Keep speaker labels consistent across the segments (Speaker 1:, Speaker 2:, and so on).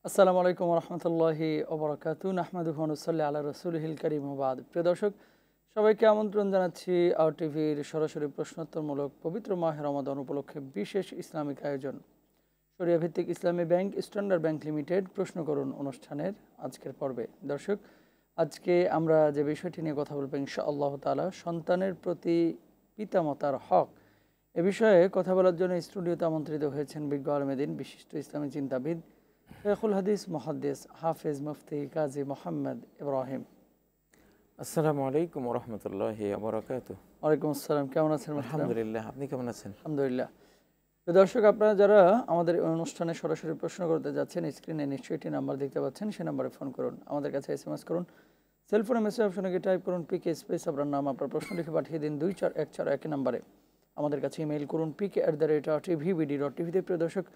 Speaker 1: আসসালামু আলাইকুম রহমতুল্লাহি ওবরাকাতু নাহমাদুহু ওয়া নুসাল্লি আলা রাসূলিহিল কারীম ওয়া বাদ। প্রিয় দর্শক, সবাইকে আমন্ত্রণ জানাচ্ছি আওয়ার টিভির সরাসরি প্রশ্নোত্তরমূলক পবিত্র মাহে রমাদান উপলক্ষে বিশেষ ইসলামিক আয়োজন শরিয়া ভিত্তিক ইসলামী ব্যাংক স্ট্যান্ডার্ড ব্যাংক লিমিটেড প্রশ্ন করুন অনুষ্ঠানের আজকের পর্বে। দর্শক, আজকে আমরা যে বিষয়টি নিয়ে কথা বলবো ইনশাআল্লাহ তাআলা, সন্তানের প্রতি পিতামাতার হক। এ বিষয়ে কথা বলার জন্য স্টুডিওতে আমন্ত্রিত হয়েছেন বিজ্ঞ আলেমেদিন, বিশিষ্ট ইসলামী চিন্তাবিদ, শেখুল হাদিস মুহাদ্দিস হাফেজ মুফতি কাজী মোহাম্মদ ইব্রাহিম।
Speaker 2: আসসালামু আলাইকুম ওয়া রাহমাতুল্লাহি ওয়া বারাকাতুহু।
Speaker 1: ওয়ালাইকুম আসসালাম। কেমন আছেন?
Speaker 2: আলহামদুলিল্লাহ, আপনি কেমন আছেন?
Speaker 1: আলহামদুলিল্লাহ। তো দর্শক, আপনারা যারা আমাদের অনুষ্ঠানে সরাসরি প্রশ্ন করতে যাচ্ছেন, স্ক্রিনে নিশ্চয়ই একটি নাম্বার দেখতে পাচ্ছেন, সেই নাম্বারে ফোন করুন, আমাদের কাছে SMS করুন, সেলফোনে মেসেজ অপশনে গিয়ে টাইপ করুন PK স্পেস আপনার নাম, আপনার প্রশ্ন লিখে পাঠিয়ে দিন 24141 নাম্বারে। আমাদের কাছে ইমেইল করুন pk@rtvbd.tv। প্রিয় দর্শক,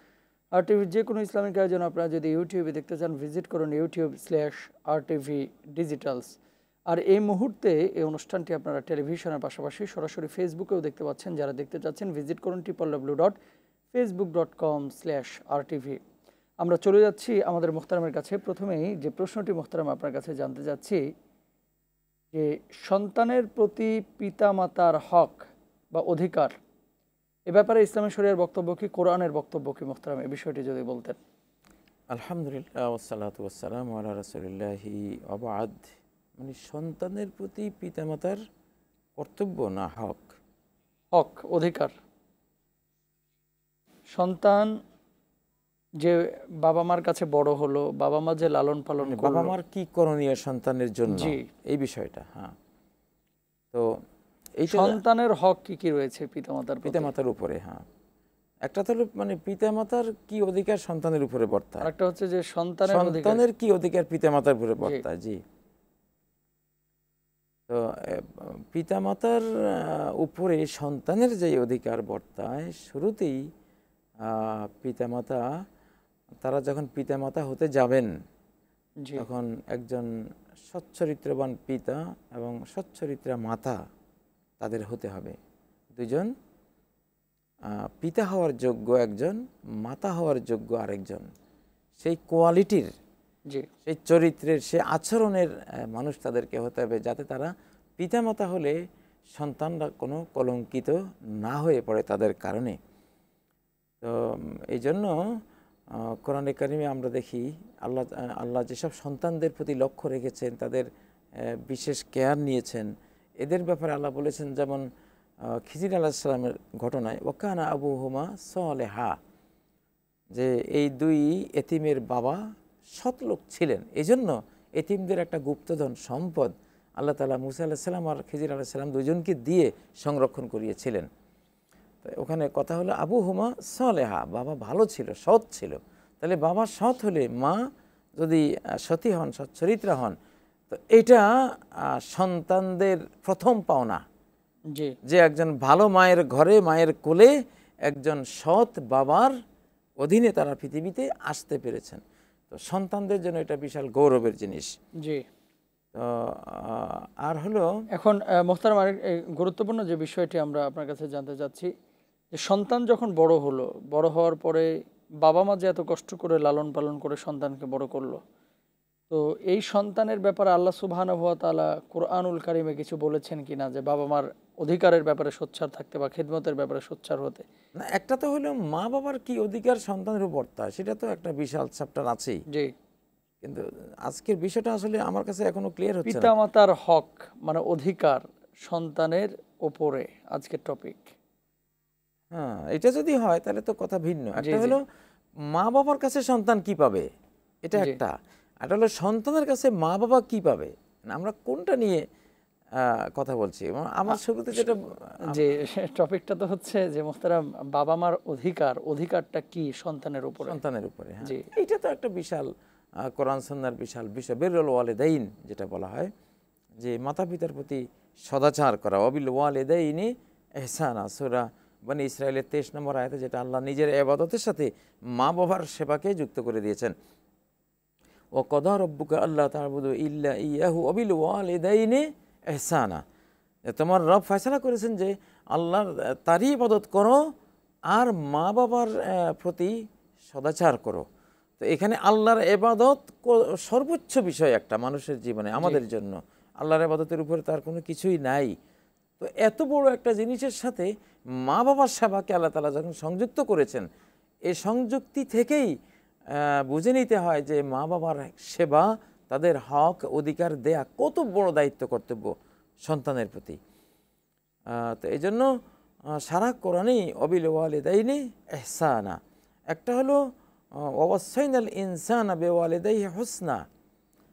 Speaker 1: RTV যে কোনো ইসলামিক আয়োজন আপনারা যদি ইউটিউবে দেখতে চান, ভিজিট করুন youtube/RTV Digitals। আর এই মুহূর্তে এই অনুষ্ঠানটি আপনারা টেলিভিশনের পাশাপাশি সরাসরি ফেসবুকেও দেখতে পাচ্ছেন। যারা দেখতে চাচ্ছেন ভিজিট করুন www.facebook.com/RTV। আমরা চলে যাচ্ছি আমাদের মোহতারামের কাছে। প্রথমেই যে প্রশ্নটি মোহতারাম আপনার কাছে জানতে চাচ্ছি যে সন্তানের প্রতি পিতামাতার হক বা অধিকার, এ ব্যাপারে ইসলামী শরিয়ার বক্তব্য কি, কোরআনের বক্তব্য কি মোহতারাম, এই বিষয়টি যদি বলতেন।
Speaker 2: আলহামদুলিল্লাহ ওয়াসসালাতু ওয়াসসালামু আলা রাসূলিল্লাহি ওয়া বা'দ। মানে সন্তানের প্রতি পিতামাতার কর্তব্য না হক?
Speaker 1: হক, অধিকার। সন্তান যে বাবা মার কাছে বড় হলো, বাবা মা যে লালন পালন করলো,
Speaker 2: বাবা মার কি করণীয় সন্তানের জন্য, এই বিষয়টা। হ্যাঁ, তো এই
Speaker 1: সন্তানের হক কি কি রয়েছে
Speaker 2: পিতামাতার উপরে? হ্যাঁ, একটা তো মানে পিতামাতার কি অধিকার সন্তানের উপরে বর্তায়,
Speaker 1: একটা হচ্ছে যে
Speaker 2: সন্তানের কি অধিকার পিতামাতার উপরে বর্তায়। জি, তো পিতামাতার উপরে সন্তানের যে অধিকার বর্তায়, শুরুতেই পিতামাতা, তারা যখন পিতামাতা হতে যাবেন তখন একজন সচ্চরিত্রবান পিতা এবং সচ্চরিত্রা মাতা তাদের হতে হবে। দুজন, পিতা হওয়ার যোগ্য একজন, মাতা হওয়ার যোগ্য আরেকজন। সেই কোয়ালিটির, সেই চরিত্রের, সেই আচরণের মানুষ তাদেরকে হতে হবে, যাতে তারা পিতামাতা হলে সন্তানরা কোনো কলঙ্কিত না হয়ে পড়ে তাদের কারণে। তো এই জন্য কোরআনে কারিমে আমরা দেখি আল্লাহ যেসব সন্তানদের প্রতি লক্ষ্য রেখেছেন, তাদের বিশেষ কেয়ার নিয়েছেন, এদের ব্যাপারে আল্লাহ বলেছেন, যেমন খিজির আলাইহিস সালামের ঘটনায়, ওয়াকানা আবুহুমা সালেহা, যে এই দুই এতিমের বাবা সৎলোক ছিলেন। এই জন্য এতিমদের একটা গুপ্তধন সম্পদ আল্লাহ তাআলা মুসা আলাইহিস সালাম আর খিজির আলাইহিস সালাম দুজনকে দিয়ে সংরক্ষণ করিয়েছিলেন। তো ওখানে কথা হলো আবুহুমা সালেহা, বাবা ভালো ছিল, সৎ ছিল। তাহলে বাবা সৎ হলে, মা যদি সতী হন, সচ্চরিত্রা হন, তো এটা সন্তানদের প্রথম পাওনা, যে একজন ভালো মায়ের ঘরে, মায়ের কোলে একজন সৎ বাবার অধীনে তারা পৃথিবীতে আসতে পেরেছেন। তো সন্তানদের জন্য এটা বিশাল গৌরবের জিনিস।
Speaker 1: জি।
Speaker 2: তো আর হলো
Speaker 1: এখন মোহতারাম, আরেক গুরুত্বপূর্ণ যে বিষয়টি আমরা আপনার কাছে জানতে চাচ্ছি, যে সন্তান যখন বড় হলো, বড় হওয়ার পরে বাবা মা যে এত কষ্ট করে লালন পালন করে সন্তানকে বড় করলো, তো এই সন্তানের ব্যাপারে আল্লাহ সুবহানাহু ওয়া তাআলা কুরআনুল কারিমে কিছু বলেছেন কিনা, যে বাবা মার অধিকারের ব্যাপারে সোচ্চার থাকতে বা খিদমতের ব্যাপারে সোচ্চার হতে?
Speaker 2: না, একটা তো হলো মা বাবার কি অধিকার সন্তানের উপর, সেটা তো একটা বিশাল চ্যাপ্টার আছেই।
Speaker 1: জি,
Speaker 2: কিন্তু আজকের বিষয়টা আসলে আমার কাছে এখনো ক্লিয়ার হচ্ছে না।
Speaker 1: পিতামাতার হক মানে অধিকার সন্তানের উপরে আজকের টপিক।
Speaker 2: হ্যাঁ, এটা যদি হয় তাহলে তো কথা ভিন্ন। একটা হলো মা বাবার কাছে সন্তান কি পাবে, এটা একটা। আর হলো সন্তানের কাছে মা বাবা কি পাবে, আমরা কোনটা নিয়ে কথা বলছি। আমার শুরুতে যেটা
Speaker 1: যে টপিকটা তো হচ্ছে যে মোহতারাম, বাবা মার অধিকারটা কি সন্তানের উপরে?
Speaker 2: সন্তানের উপরে, হ্যাঁ, এইটা তো একটা বিশাল কোরআন সুন্নাহর বিশাল বিষয়। বিরুল ওয়ালিদাইন যেটা বলা হয়, যে মাতা পিতার প্রতি সদাচার করা, ওয়াবিল ওয়ালিদাইনি ইহসানা, সূরা বনী ইসরাঈলের 23 নম্বর আয়াতে, যেটা আল্লাহ নিজের ইবাদতের সাথে মা বাবার সেবাকে যুক্ত করে দিয়েছেন। ওয়া কাদা রাব্বুকা আল্লা তা'বুদু ইল্লা ইয়াহু ওয়াবিল ওয়ালিদাইনি ইহসানা, তোমার রব ফয়সালা করেছেন যে আল্লাহর তারই ইবাদত করো আর মা বাবার প্রতি সদাচার করো। তো এখানে আল্লাহর ইবাদত সর্বোচ্চ বিষয় একটা মানুষের জীবনে, আমাদের জন্য আল্লাহর ইবাদতের উপরে তার কোনো কিছুই নাই। তো এত বড় একটা জিনিসের সাথে মা বাবার সেবাকে আল্লাহ তাআলা যখন সংযুক্ত করেছেন, এই সংযুক্তি থেকেই বুঝে নিতে হয় যে মা বাবার সেবা, তাদের হক অধিকার দেয়া কত বড় দায়িত্ব, কর্তব্য সন্তানের প্রতি। তো এই জন্য সারা কোরআনেই অবিল ওয়ালিদাইনি ইহসানা, একটা হলো ওয়াসাইনাল ইনসানা বিওয়ালিদাইহি হুসনা।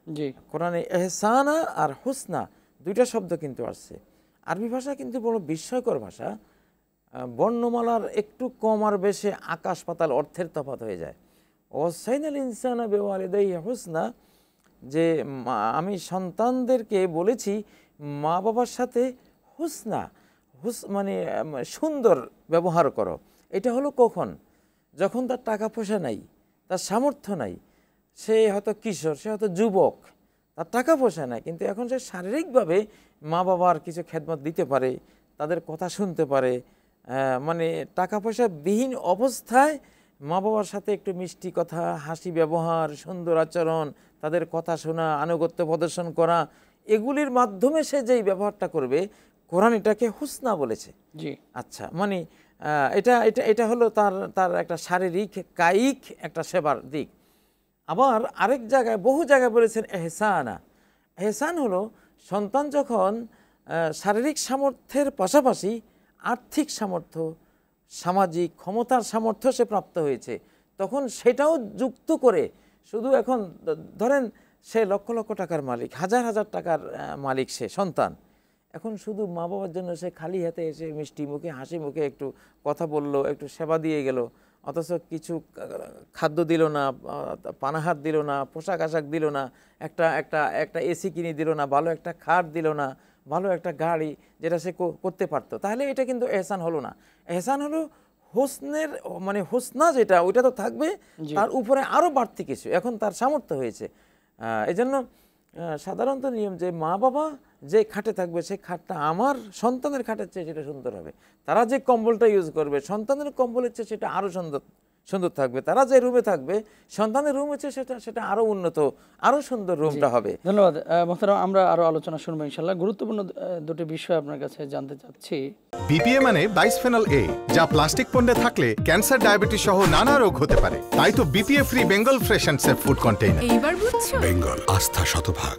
Speaker 1: জি,
Speaker 2: কোরআনে ইহসানা আর হুসনা দুইটা শব্দ কিন্তু আসছে। আরবি ভাষা কিন্তু বড় বিস্ময়কর ভাষা, বর্ণমালার একটু কম আর বেশি আকাশ পাতাল অর্থের তফাৎ হয়ে যায়। ওয়াসাইনাল ইনসানা বিওয়ালিদাইহি হুসনা, যে আমি সন্তানদেরকে বলেছি মা বাবার সাথে হুসনা, মানে সুন্দর ব্যবহার করো। এটা হলো কখন? যখন তার টাকা পয়সা নাই, তার সামর্থ্য নাই, সে হয়তো কিশোর, সে হয়তো যুবক, তার টাকা পয়সা নাই, কিন্তু এখন সে শারীরিকভাবে মা বাবার কিছু খেদমত দিতে পারে, তাদের কথা শুনতে পারে। মানে টাকা পয়সা বিহীন অবস্থায় মা বাবার সাথে একটু মিষ্টি কথা, হাসি ব্যবহার, সুন্দর আচরণ, তাদের কথা শোনা, আনুগত্য প্রদর্শন করা, এগুলির মাধ্যমে সে যেই ব্যবহারটা করবে, কোরআন এটাকে হুসনা বলেছে।
Speaker 1: জি,
Speaker 2: আচ্ছা, মানে এটা এটা এটা হলো তার তার একটা শারীরিক কায়িক একটা সেবার দিক। আবার আরেক জায়গায়, বহু জায়গায় বলেছেন এহসানা। এহসান হলো সন্তান যখন শারীরিক সামর্থ্যের পাশাপাশি আর্থিক সামর্থ্য, সামাজিক ক্ষমতার সামর্থ্য সে প্রাপ্ত হয়েছে, তখন সেটাও যুক্ত করে, শুধু এখন ধরেন সে লক্ষ লক্ষ টাকার মালিক, হাজার হাজার টাকার মালিক, সে সন্তান, এখন শুধু মা বাবার জন্য সে খালি হাতে এসে মিষ্টি মুখে, হাসি মুখে একটু কথা বলল, একটু সেবা দিয়ে গেল, অথচ কিছু খাদ্য দিল না, পানাহার দিল না, পোশাক আশাক দিল না, একটা একটা একটা এসি কিনে দিল না, ভালো একটা খাট দিল না, ভালো একটা গাড়ি, যেটা সে করতে পারতো, তাহলে এটা কিন্তু এহসান হলো না। এহসান হলো হোসনের, মানে হোসনা যেটা, ওইটা তো থাকবে, তার উপরে আরও বাড়তি কিছু, এখন তার সামর্থ্য হয়েছে। এই জন্য সাধারণত নিয়ম যে মা বাবা যে খাটে থাকবে, সেই খাটটা আমার সন্তানের খাটের চেয়ে সেটা সুন্দর হবে। তারা যে কম্বলটা ইউজ করবে, সন্তানের কম্বলের চেয়ে সেটা আরও সুন্দর সুন্দর থাকবে। তারা যে রুমে থাকবে, সন্তানের রুম হচ্ছে সেটা আরও উন্নত, আরও সুন্দর রুমটা হবে।
Speaker 1: ধন্যবাদ মোহতারাম। আমরা আরো আলোচনা শুনবো ইনশাল্লাহ। গুরুত্বপূর্ণ দুটি বিষয় আপনার কাছে জানতে চাচ্ছি।
Speaker 3: বিপিএ মানে বাইসফেনল এ, যা প্লাস্টিক পণ্যে থাকলে ক্যান্সার, ডায়াবেটিস সহ নানা রোগ হতে পারে। তাই তো BPA free Bengal fresh and safe food container.
Speaker 4: এইবার বুঝছো?
Speaker 3: বেঙ্গল, আস্থা শতভাগ।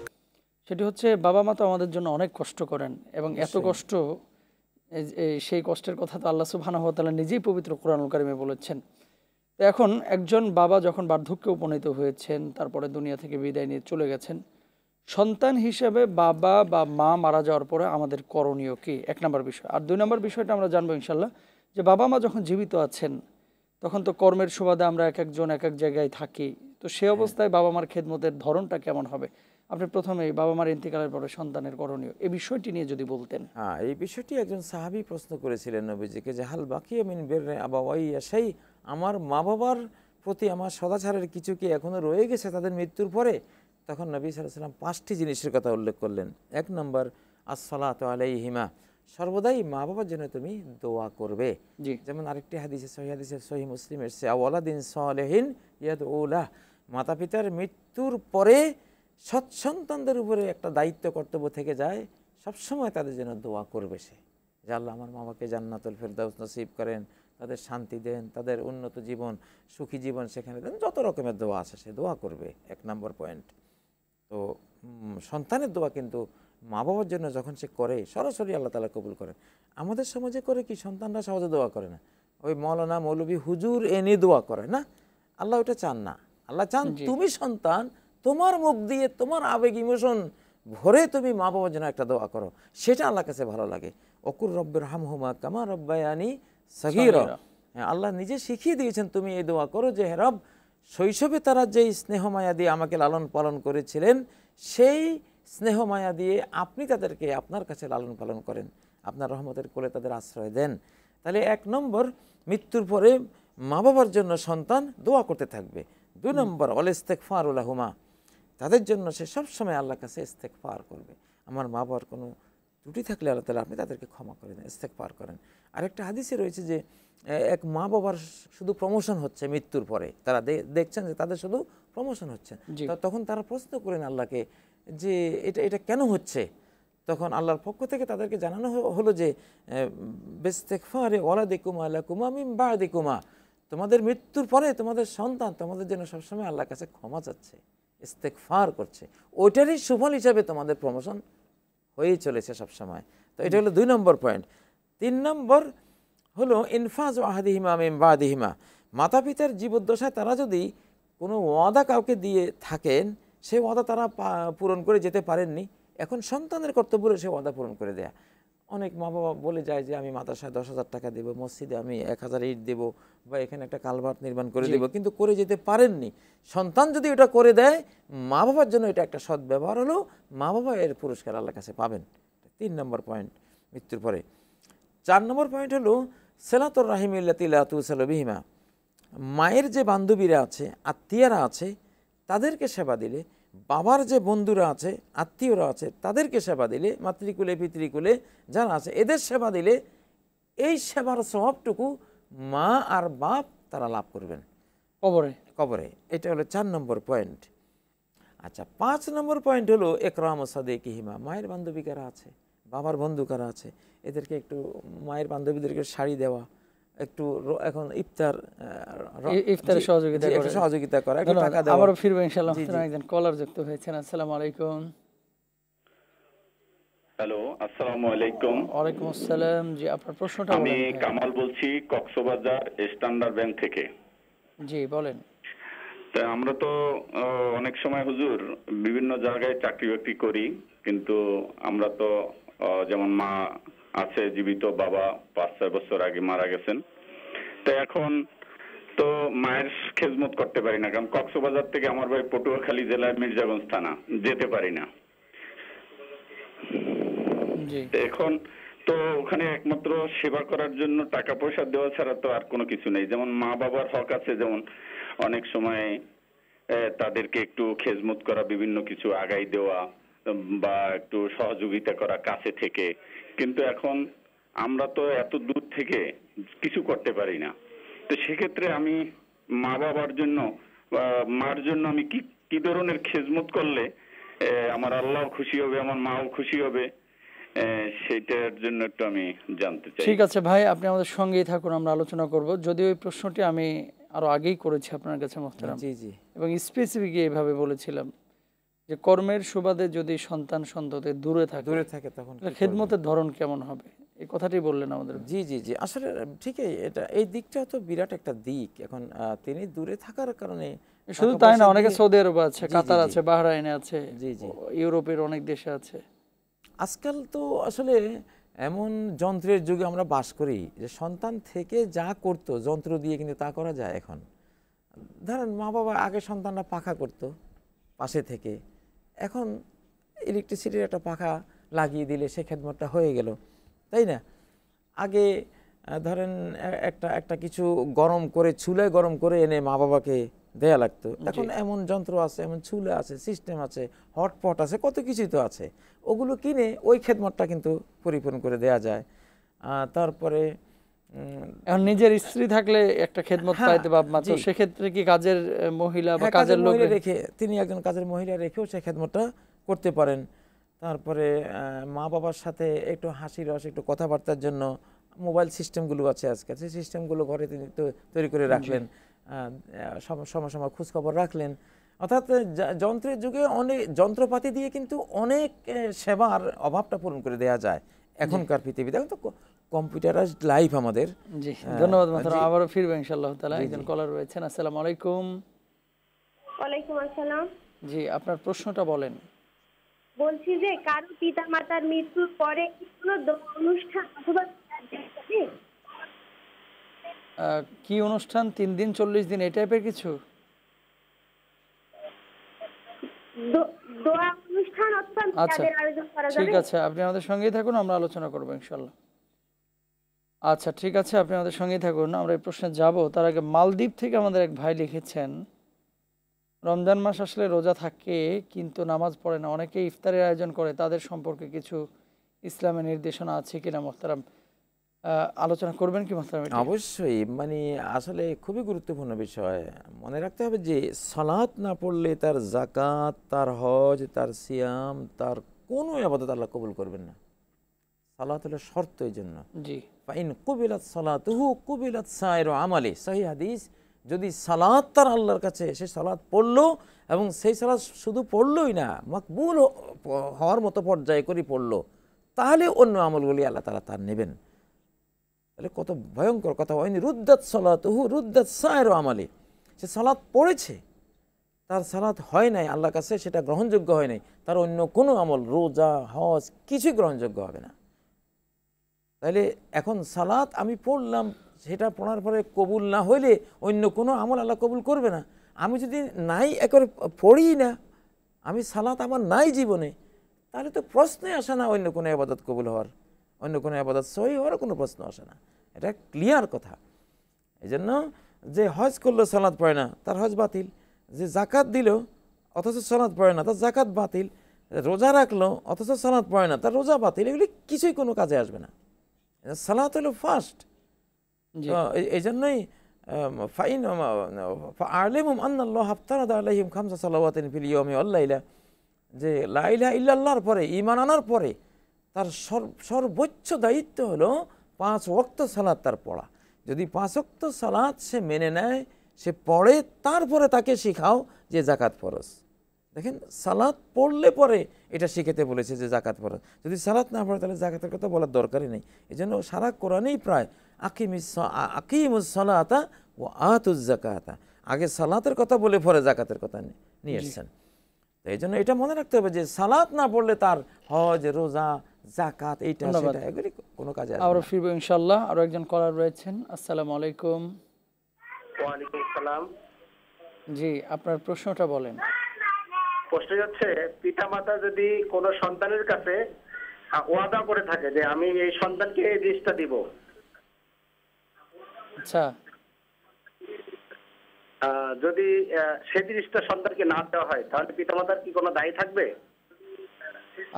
Speaker 1: সেটি হচ্ছে বাবা মা তো আমাদের জন্য অনেক কষ্ট করেন, এবং এত কষ্ট, সেই কষ্টের কথা তো আল্লাহ সুবহানাহু ওয়া তাআলা নিজেই পবিত্র কোরআনুল কারীমে বলেছেন। তো এখন একজন বাবা যখন বার্ধক্যে উপনীত হয়েছেন, তারপরে দুনিয়া থেকে বিদায় নিয়ে চলে গেছেন, সন্তান হিসেবে বাবা বা মা মারা যাওয়ার পরে আমাদের করণীয় কি, এক নম্বর বিষয়। আর দুই নম্বর বিষয়টা আমরা জানবো ইনশাল্লাহ, যে বাবা মা যখন জীবিত আছেন, তখন তো কর্মের সুবাদে আমরা এক একজন এক এক জায়গায় থাকি, তো সে অবস্থায় বাবা মার খেদমতের ধরনটা কেমন হবে? আপনি প্রথমেই বাবা মার ইন্তিকালের পরে সন্তানের করণীয়, এই বিষয়টি নিয়ে যদি বলতেন।
Speaker 2: হ্যাঁ, এই বিষয়টি একজন সাহাবী প্রশ্ন করেছিলেন নবীজিকে, যে হাল বাকিয়া মিন বিররি আবাওয়াইয়া, সেই আমার মা বাবার প্রতি আমার সদাচারের কিছু কি এখনো রয়ে গেছে তাদের মৃত্যুর পরে? তখন নবী সাল্লাল্লাহু আলাইহি ওয়াসাল্লাম 5টি জিনিসের কথা উল্লেখ করলেন। 1 নম্বর, আসসালাতু আলাইহিমা, সর্বদাই মা বাবার জন্য তুমি দোয়া করবে। যেমন আরেকটি হাদিসে, সহিহ হাদিসে, সহিহ মুসলিমের সে ওয়ালাদিন সালেহিন ইয়াদউ লাহ, মাতা পিতার মৃত্যুর পরে সৎ সন্তানদের উপরে একটা দায়িত্ব, কর্তব্য থেকে যায়, সবসময় তাদের জন্য দোয়া করবে সে, যে আল্লাহ আমার মা বাবাকে জান্নাতুল ফেরদাউস নসিব করেন, তাদের শান্তি দেন, তাদের উন্নত জীবন, সুখী জীবন সেখানে দেন, যত রকমের দোয়া আছে সে দোয়া করবে। 1 নম্বর পয়েন্ট। তো সন্তানের দোয়া কিন্তু মা বাবার জন্য যখন সে করে, সরাসরি আল্লাহ তাআলা কবুল করেন। আমাদের সমাজে করে কি, সন্তানরা সহজে দোয়া করে না, ওই মৌলানা মৌলবী হুজুর এনে দোয়া করে না, আল্লাহ ওটা চান না। আল্লাহ চান তুমি সন্তান, তোমার মুখ দিয়ে, তোমার আবেগ ইমোশন ভরে তুমি মা বাবার জন্য একটা দোয়া করো, সেটা আল্লাহর কাছে ভালো লাগে। অকুর রব্বির হামহুমা কামা রব্বায়ানি সগীরা, আল্লাহ নিজে শিখিয়ে দিয়েছেন তুমি এই দোয়া করো, যে হে রব, শৈশবে তারা যেই স্নেহ মায়া দিয়ে আমাকে লালন পালন করেছিলেন, সেই স্নেহ মায়া দিয়ে আপনি তাদেরকে আপনার কাছে লালন পালন করেন, আপনার রহমতের কোলে তাদের আশ্রয় দেন। তাহলে 1 নম্বর, মৃত্যুর পরে মা বাবার জন্য সন্তান দোয়া করতে থাকবে। 2 নম্বর, ওয়াল ইস্তিগফারু লাহুমা, তাদের জন্য সে সবসময় আল্লাহর কাছে ইস্তেগফার করবে। আমার মা বাবার কোনো ত্রুটি থাকলে আল্লাহ তাআলা আপনি তাদেরকে ক্ষমা করে দেন, ইস্তেগফার করেন। আরেকটা হাদিসে রয়েছে যে এক মা বাবার শুধু প্রমোশন হচ্ছে মৃত্যুর পরে, তারা দেখছেন যে তাদের শুধু প্রমোশন হচ্ছে, তখন তারা প্রশ্ন করেন আল্লাহকে যে এটা এটা কেন হচ্ছে। তখন আল্লাহর পক্ষ থেকে তাদেরকে জানানো হলো যে বেস্তেগফারে ওয়ালাদিকুমা লাকুমা মিন বাদিকুমা, তোমাদের মৃত্যুর পরে তোমাদের সন্তান তোমাদের জন্য সবসময় আল্লাহর কাছে ক্ষমা চাচ্ছে, ইস্তেগফার করছে, ওইটারই সুফল হিসাবে তোমাদের প্রমোশন হয়েই চলেছে সবসময়। তো এটা হলো 2 নম্বর পয়েন্ট। 3 নম্বর হলো ইনফাজ আহাদিহিমা মিন বাদিহিমা, মাতা পিতার জীবদ্দশায় তারা যদি কোনো ওয়াদা কাউকে দিয়ে থাকেন, সেই ওয়াদা তারা পূরণ করে যেতে পারেননি, এখন সন্তানের কর্তব্য সে ওয়াদা পূরণ করে দেয়া। অনেক মা বাবা বলে যায় যে আমি মাদ্রাসায় 10,000 টাকা দেবো, মসজিদে আমি 1000 ইট দেবো, বা এখানে একটা কালভার্ট নির্মাণ করে দেবো, কিন্তু করে যেতে পারেননি। সন্তান যদি এটা করে দেয়, মা বাবার জন্য এটা একটা সৎ ব্যবহার হলো, মা বাবা এর পুরস্কার আল্লাহর কাছে পাবেন। 3 নম্বর পয়েন্ট মৃত্যুর পরে। 4 নম্বর পয়েন্ট হলো সিলাতুর রাহিমিল্লাতি লা তুসালু বিহিমা, মায়ের যে বান্ধবীরা আছে, আত্মীয়রা আছে, তাদেরকে সেবা দিলে, বাবার যে বন্ধুরা আছে, আত্মীয়রা আছে, তাদেরকে সেবা দিলে, মাতৃকুলে পিতৃকুলে যারা আছে এদের সেবা দিলে, এই সেবার স্বভাবটুকু মা আর বাপ তারা লাভ করবেন কবরে কবরে। এটা হলো 4 নম্বর পয়েন্ট। আচ্ছা, 5 নম্বর পয়েন্ট হলো একরাম সাদেকিহিমা, মায়ের বান্ধবী কারা আছে, বাবার বন্ধু কারা আছে, এদেরকে একটু মায়ের বান্ধবীদেরকে শাড়ি দেওয়া, একটু এখন ইফতারে সহযোগিতা করা, একটু টাকা দেওয়া।
Speaker 1: আবারও ফিরবো ইনশাআল্লাহ। একজন কলার যুক্ত হয়েছেন। আসসালামু আলাইকুম।
Speaker 4: হ্যালো, আসসালামু আলাইকুম।
Speaker 1: ওয়ালাইকুম আসসালাম। জি, আপনার প্রশ্নটা বলেন।
Speaker 4: আমি কামাল বলছি কক্সবাজার স্ট্যান্ডার্ড ব্যাংক থেকে।
Speaker 1: জি বলেন।
Speaker 4: তা আমরা তো অনেক সময় হুজুর বিভিন্ন জায়গায় চাকরি বাকরি করি, কিন্তু আমরা তো যেমন মা আছে জীবিত, বাবা 5-6 বছর আগে মারা গেছেন। তো এখন তো মায়ের খেদমত করতে পারি না, কারণ কক্সবাজার থেকে আমার বাড়ি পটুয়াখালী জেলার মির্জাগঞ্জ থানা, যেতে পারি না। এখন তো ওখানে একমাত্র সেবা করার জন্য টাকা পয়সা দেওয়া ছাড়া তো আর কোনো কিছু নেই। যেমন মা বাবার হক আছে, যেমন অনেক সময় তাদেরকে একটু খেজমত করা, বিভিন্ন কিছু আগাই দেওয়া বা একটু সহযোগিতা করা কাছে থেকে, কিন্তু এখন আমরা তো এত দূর থেকে কিছু করতে পারি না। তো সেক্ষেত্রে আমি মা বাবার জন্য, মার জন্য আমি কি ধরনের খেজমত করলে আমার আল্লাহ খুশি হবে, আমার মাও খুশি হবে, সেটার জন্য একটু আমি জানতে চাই।
Speaker 1: ঠিক আছে ভাই, আপনি আমাদের সঙ্গেই থাকুন, আমরা আলোচনা করব। যদিও এই প্রশ্নটি আমি আরো আগেই করেছি আপনার কাছে মুহতারাম,
Speaker 2: জি জি,
Speaker 1: এবং স্পেসিফিক এইভাবে বলেছিলাম যে কর্মের সুবাদে যদি সন্তান সন্ততি দূরে থাকে তখন খেদমতের ধরন কেমন হবে, এই কথাটি বললেন আমাদের।
Speaker 2: জি জি জি, আসলে ঠিকই, এটা এই দিকটা তো বিরাট একটা দিক। এখন তিনি দূরে থাকার কারণে
Speaker 1: শুধু তাই না, অনেকে সৌদি আরব আছে, কাতার আছে, বাহরাইনে আছে, জি জি, ইউরোপের অনেক দেশে আছে।
Speaker 2: আজকাল তো আসলে এমন যন্ত্রের যুগে আমরা বাস করি যে সন্তান থেকে যা করতো যন্ত্র দিয়ে কিন্তু তা করা যায়। এখন ধরেন মা বাবা আগে সন্তানরা পাখা করতো পাশে থেকে, এখন ইলেকট্রিসিটির একটা পাখা লাগিয়ে দিলে সে খেদমতটা হয়ে গেল, তাই না? আগে ধরেন একটা কিছু গরম করে, চুলায় গরম করে এনে মা বাবাকে দেয়া লাগতো। এখন এমন যন্ত্র আছে, এমন চুলা আছে, সিস্টেম আছে, হটপট আছে, কত কিছুই তো আছে, ওগুলো কিনে ওই খেদমতটা কিন্তু পরিপূর্ণ করে দেয়া যায়। তারপরে
Speaker 1: এখন নিজের স্ত্রী থাকলে একটা খেদমত পাইতে বাপ মা, তো সেক্ষেত্রে কি কাজের মহিলা বা কাজের লোক
Speaker 2: রেখে, তিনি একজন কাজের মহিলা রেখেও সে খেদমতটা করতে পারেন। তারপরে মা বাবার সাথে একটু হাসি রস, একটু কথাবার্তার জন্য মোবাইল সিস্টেমগুলো আছে আজকাল, সেই সিস্টেমগুলো ঘরে তিনি তৈরি করে রাখলেন, সময় সময় খোঁজখবর রাখলেন। অর্থাৎ যন্ত্রের যুগে অনেক যন্ত্রপাতি দিয়ে কিন্তু অনেক সেবার অভাবটা পূরণ করে দেওয়া যায় এখনকার পৃথিবীতে। এখন তো কম্পিউটারাইজড লাইফ আমাদের।
Speaker 1: জি, ধন্যবাদ মাত্রা, আবারও ফিরবে ইনশাআল্লাহ তাআলা। একজন কলার রয়েছেন। আসসালামু আলাইকুম।
Speaker 5: ওয়ালাইকুম আসসালাম।
Speaker 1: জি, আপনার প্রশ্নটা বলেন।
Speaker 5: বলছি যে কারো পিতামাতার মৃত্যুর পরে কোনো অনুষ্ঠান অথবা
Speaker 1: কি অনুষ্ঠান, 3 দিন 40 দিন এই টাইপের কিছু
Speaker 5: দোয়া অনুষ্ঠান অথবা মিলাদের আয়োজন করা যাবে?
Speaker 1: ঠিক আছে, আপনি আমাদের সঙ্গেই থাকুন, আমরা আলোচনা করব ইনশাআল্লাহ। আচ্ছা ঠিক আছে, আপনি আমাদের সঙ্গেই থাকুন, আমরা এই প্রশ্নে যাব। তার আগে মালদ্বীপ থেকে আমাদের এক ভাই লিখেছেন, রমজান মাস আসলে রোজা থাকে কিন্তু নামাজ পড়ে না, অনেকে ইফতারের আয়োজন করে, তাদের সম্পর্কে কিছু ইসলামের নির্দেশনা আছে কিনা মোহতারাম? আলোচনা করবেন কি মোহতারাম?
Speaker 2: অবশ্যই, মানে আসলে খুবই গুরুত্বপূর্ণ বিষয়। মনে রাখতে হবে যে সালাত না পড়লে তার যাকাত, তার হজ, তার সিয়াম, তার কোনো ইবাদত আল্লাহ কবুল করবেন না। সালাত হলো শর্ত এই জন্য।
Speaker 1: জি।
Speaker 2: ফাইন কুবিলাত সালাতুহু কুবিলাত সাইরু আমালি, সহিহ হাদিস। যদি সালাত তার আল্লাহর কাছে, সে সালাত পড়লো এবং সেই সালাত শুধু পড়লোই না, মকবুল হওয়ার মতো পর্যায়ে করে পড়লো, তাহলে অন্য আমলগুলি আল্লাহ তাআলা তার নেবেন। তাহলে কত ভয়ঙ্কর কথা! ওয়াইন রুদ্দাত সালাতুহু রুদ্দাত সাইরু আমালি, সে সালাত পড়েছে, তার সালাত হয় নাই আল্লাহর কাছে, সেটা গ্রহণযোগ্য হয় নাই, তার অন্য কোনো আমল, রোজা, হজ, কিছুই গ্রহণযোগ্য হবে না। তাহলে এখন সালাত আমি পড়লাম, সেটা পড়ার পরে কবুল না হইলে অন্য কোনো আমল আল্লাহ কবুল করবে না। আমি যদি নাই একবার পড়ি না, আমি সালাত আমার নাই জীবনে, তাহলে তো প্রশ্নই আসে না অন্য কোনো ইবাদত কবুল হওয়ার, অন্য কোনো ইবাদত সহি হওয়ার কোনো প্রশ্ন আসে না। এটা ক্লিয়ার কথা। এই জন্য যে হজ করলো সালাত পড়ে না, তার হজ বাতিল। যে জাকাত দিল অথচ সালাত পড়ে না, তার জাকাত বাতিল। রোজা রাখলো অথচ সালাত পড়ে না, তার রোজা বাতিল। এগুলি কিছুই কোনো কাজে আসবে না। সালাত হলো ফার্স্ট। এই জন্যই ফাইন আলিমুম আন্নাল্লাহ আফতারাদা আলাইহিম খামসা সালাওয়াতিন ফিল ইয়াউমি ওয়াল লাইলা, যে লা ইলাহা ইল্লাল্লাহর পরে, ঈমান আনার পরে তার সর্বোচ্চ দায়িত্ব হলো 5 ওয়াক্ত সালাত তার পড়া। যদি 5 ওয়াক্ত সালাত সে মেনে নেয়, সে পড়ে, তারপরে তাকে শিখাও যে জাকাত ফরজ। দেখেন, সালাত পড়লে পরে এটা শিখাতে বলেছে যে জাকাত ফরজ। যদি সালাত না পড়ে তাহলে জাকাতের কথা বলার দরকারই নেই। এই জন্য সারা কোরআনেই প্রায় আকিমুস সালাতা ওয়া আতুজ যাকাতা, আগে সালাতের কথা বলে পরে জাকাতের কথা নিয়ে এসেছেন। তো এই জন্য এটা মনে রাখতে হবে যে সালাত না পড়লে তার হজ, রোজা, যাকাত, এইটা সেটা এগুলি কোনো কাজে আসবে না।
Speaker 1: আবারও ফিরবো ইনশাআল্লাহ। আরো একজন কলার রয়েছেন। আসসালামু আলাইকুম।
Speaker 6: ওয়া আলাইকুম আসসালাম।
Speaker 1: জি, আপনার প্রশ্নটা বলেন।
Speaker 6: প্রশ্ন হচ্ছে, পিতামাতা যদি কোনো সন্তানের কাছে ওয়াদা করে থাকে যে আমি এই সন্তানকে এই জিনিসটা দিব,
Speaker 1: আচ্ছা,
Speaker 6: যদি সেই জিনিসটা সন্তানকে না দেওয়া হয়, তাহলে পিতামাতার কি কোনো দায়ী থাকবে?